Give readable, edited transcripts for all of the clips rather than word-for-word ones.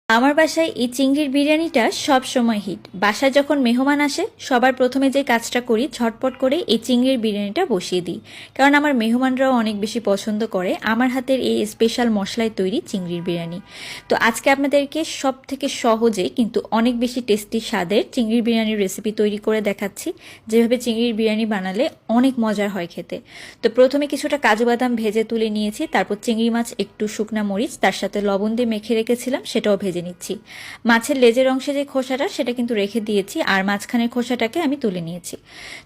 আমার বাসায় এই চিংড়ির বিরিয়ানিটা সব সময় হিট। বাসায় যখন মেহমান আসে সবার প্রথমে যে কাজটা করি ঝটপট করে এই চিংড়ির বিরিয়ানিটা বসিয়ে দিই, কারণ আমার মেহমানরাও অনেক বেশি পছন্দ করে আমার হাতের এই স্পেশাল মশলায় তৈরি চিংড়ির বিরিয়ানি। তো আজকে আপনাদেরকে সব থেকে সহজে কিন্তু অনেক বেশি টেস্টি স্বাদের চিংড়ির বিরিয়ানির রেসিপি তৈরি করে দেখাচ্ছি, যেভাবে চিংড়ির বিরিয়ানি বানালে অনেক মজার হয় খেতে। তো প্রথমে কিছুটা কাজু বাদাম ভেজে তুলে নিয়েছি, তারপর চিংড়ি মাছ একটু শুকনা মরিচ তার সাথে লবণ দিয়ে মেখে রেখেছিলাম, সেটাও ভেজে নিচ্ছি। মাছের লেজের অংশে যে খোসাটা সেটা কিন্তু রেখে দিয়েছি, আর মাঝখানের খোসাটাকে আমি তুলে নিয়েছি।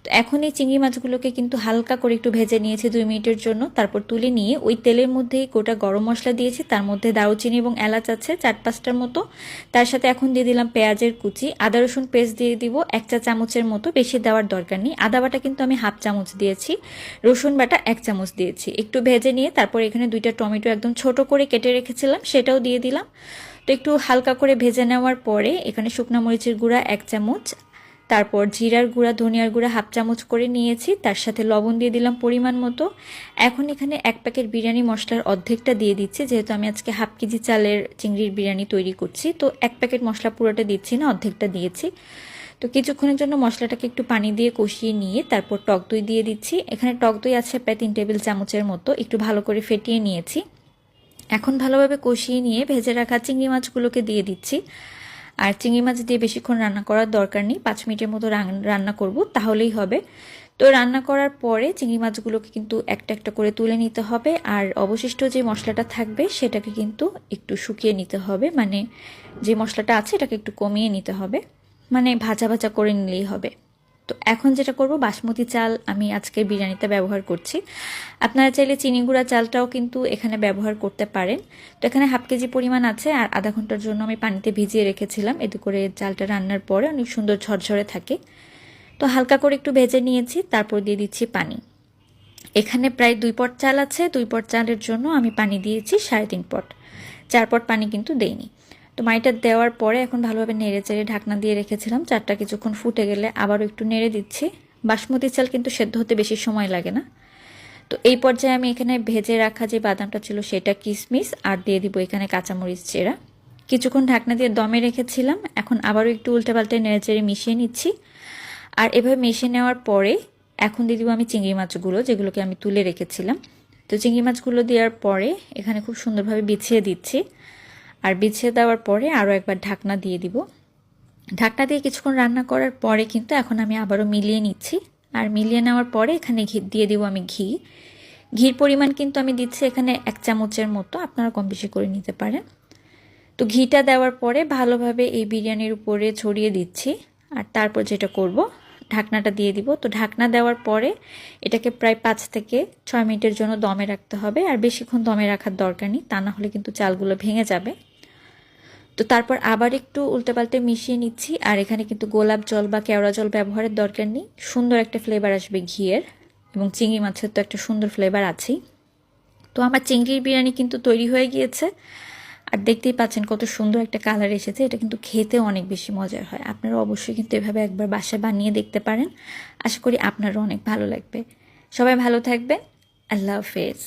তো এখন এই চিংড়ি মাছগুলোকে কিন্তু হালকা করে একটু ভেজে নিয়েছি 2 মিনিটের জন্য, তারপর তুলে নিয়ে ওই তেলের মধ্যেই গোটা গরম মশলা দিয়েছি, তার মধ্যে দারুচিনি এবং এলাচ আছে 4-5টার মতো। তার সাথে এখন দিয়ে দিলাম পেঁয়াজের কুচি, আদা রসুন পেস্ট দিয়ে দিব 1 চা চামচের মতো, বেশি দেওয়ার দরকার নেই। আদা বাটা কিন্তু আমি 1/2 চামচ দিয়েছি, রসুন বাটা 1 চামচ দিয়েছি। একটু ভেজে নিয়ে তারপর এখানে 2টা টমেটো একদম ছোট করে কেটে রেখেছিলাম সেটাও দিয়ে দিলাম। তো একটু হালকা করে ভেজে নেওয়ার পরে এখানে শুকনা মরিচের গুঁড়া 1 চামচ, তারপর জিরার গুঁড়া ধনিয়ার গুঁড়া 1/2 চামচ করে নিয়েছি, তার সাথে লবণ দিয়ে দিলাম পরিমাণ মতো। এখন এখানে 1 প্যাকেট বিরিয়ানি মশলার অর্ধেকটা দিয়ে দিচ্ছি, যেহেতু আমি আজকে 1/2 কেজি চালের চিংড়ির বিরিয়ানি তৈরি করছি, তো 1 প্যাকেট মশলা পুরোটা দিচ্ছি না, অর্ধেকটা দিয়েছি। তো কিছুক্ষণের জন্য মশলাটাকে একটু পানি দিয়ে কষিয়ে নিয়ে তারপর টক দই দিয়ে দিচ্ছি। এখানে টক দই আছে প্রায় 3 টেবিল চামচের মতো, একটু ভালো করে ফেটিয়ে নিয়েছি। এখন ভালোভাবে কষিয়ে নিয়ে ভেজে রাখা চিংড়ি মাছগুলোকে দিয়ে দিচ্ছি। আর চিংড়ি মাছ দিয়ে বেশিক্ষণ রান্না করার দরকার নেই, 5 মিনিটের মতো রান্না করব তাহলেই হবে। তো রান্না করার পরে চিংড়ি মাছগুলোকে কিন্তু একটা একটা করে তুলে নিতে হবে, আর অবশিষ্ট যে মশলাটা থাকবে সেটাকে কিন্তু একটু শুকিয়ে নিতে হবে, মানে যে মশলাটা আছে এটাকে একটু কমিয়ে নিতে হবে, মানে ভাজা ভাজা করে নিলেই হবে। তো এখন যেটা করব, বাসমতি চাল আমি আজকের বিরিয়ানিতে ব্যবহার করছি। আপনারা চাইলে চিনি গুঁড়া চালটাও কিন্তু এখানে ব্যবহার করতে পারেন। তো এখানে 1/2 কেজি পরিমাণ আছে, আর আধা ঘন্টার জন্য আমি পানিতে ভিজিয়ে রেখেছিলাম, এতে করে চালটা রান্নার পরে অনেক সুন্দর ঝরঝরে থাকে। তো হালকা করে একটু ভেজে নিয়েছি, তারপর দিয়ে দিচ্ছি পানি। এখানে প্রায় 2 পট চাল আছে, 2 পট চালের জন্য আমি পানি দিয়েছি 3.5 পট, 4 পট পানি কিন্তু দেইনি। তো পানিটা দেওয়ার পরে এখন ভালোভাবে নেড়ে চেড়ে ঢাকনা দিয়ে রেখেছিলাম, চালটা কিছুক্ষণ ফুটে গেলে আবারও একটু নেড়ে দিচ্ছি। বাসমতি চাল কিন্তু সেদ্ধ হতে বেশি সময় লাগে না। তো এই পর্যায়ে আমি এখানে ভেজে রাখা যে বাদামটা ছিল সেটা, কিশমিশ, আর দিয়ে দিব এখানে কাঁচামরিচ চেরা। কিছুক্ষণ ঢাকনা দিয়ে দমে রেখেছিলাম, এখন আবারও একটু উল্টে পাল্টে নেড়ে চেড়ে মিশিয়ে নিচ্ছি। আর এভাবে মিশিয়ে নেওয়ার পরে এখন দিয়ে দিব আমি চিংড়ি মাছগুলো, যেগুলোকে আমি তুলে রেখেছিলাম। তো চিংড়ি মাছগুলো দেওয়ার পরে এখানে খুব সুন্দরভাবে বিছিয়ে দিচ্ছি, আর বিছিয়ে দেওয়ার পরে আরও একবার ঢাকনা দিয়ে দিব। ঢাকনা দিয়ে কিছুক্ষণ রান্না করার পরে কিন্তু এখন আমি আবারও মিলিয়ে নিচ্ছি, আর মিলিয়ে নেওয়ার পরে এখানে দিয়ে দিব আমি ঘি। ঘির পরিমাণ কিন্তু আমি দিচ্ছি এখানে 1 চামচের মতো, আপনারা কম বেশি করে নিতে পারেন। তো ঘিটা দেওয়ার পরে ভালোভাবে এই বিরিয়ানির উপরে ছড়িয়ে দিচ্ছি, আর তারপর যেটা করব, ঢাকনাটা দিয়ে দিব। তো ঢাকনা দেওয়ার পরে এটাকে প্রায় 5 থেকে 6 মিনিটের জন্য দমে রাখতে হবে, আর বেশিক্ষণ দমে রাখার দরকার নেই, তা না হলে কিন্তু চালগুলো ভেঙে যাবে। তো তারপর আবার একটু উল্টে পাল্টে মিশিয়ে নিচ্ছি, আর এখানে কিন্তু গোলাপ জল বা কেওড়া জল ব্যবহারের দরকার নেই, সুন্দর একটা ফ্লেভার আসবে ঘিয়ের, এবং চিংড়ি মাছের তো একটা সুন্দর ফ্লেভার আছেই। তো আমার চিংড়ির বিরিয়ানি কিন্তু তৈরি হয়ে গিয়েছে, আর দেখতেই পাচ্ছেন কত সুন্দর একটা কালার এসেছে। এটা কিন্তু খেতে অনেক বেশি মজার হয়, আপনারা অবশ্যই কিন্তু এভাবে একবার বাসায় বানিয়ে দেখতে পারেন, আশা করি আপনারও অনেক ভালো লাগবে। সবাই ভালো থাকবেন, আল্লাহ হাফেজ।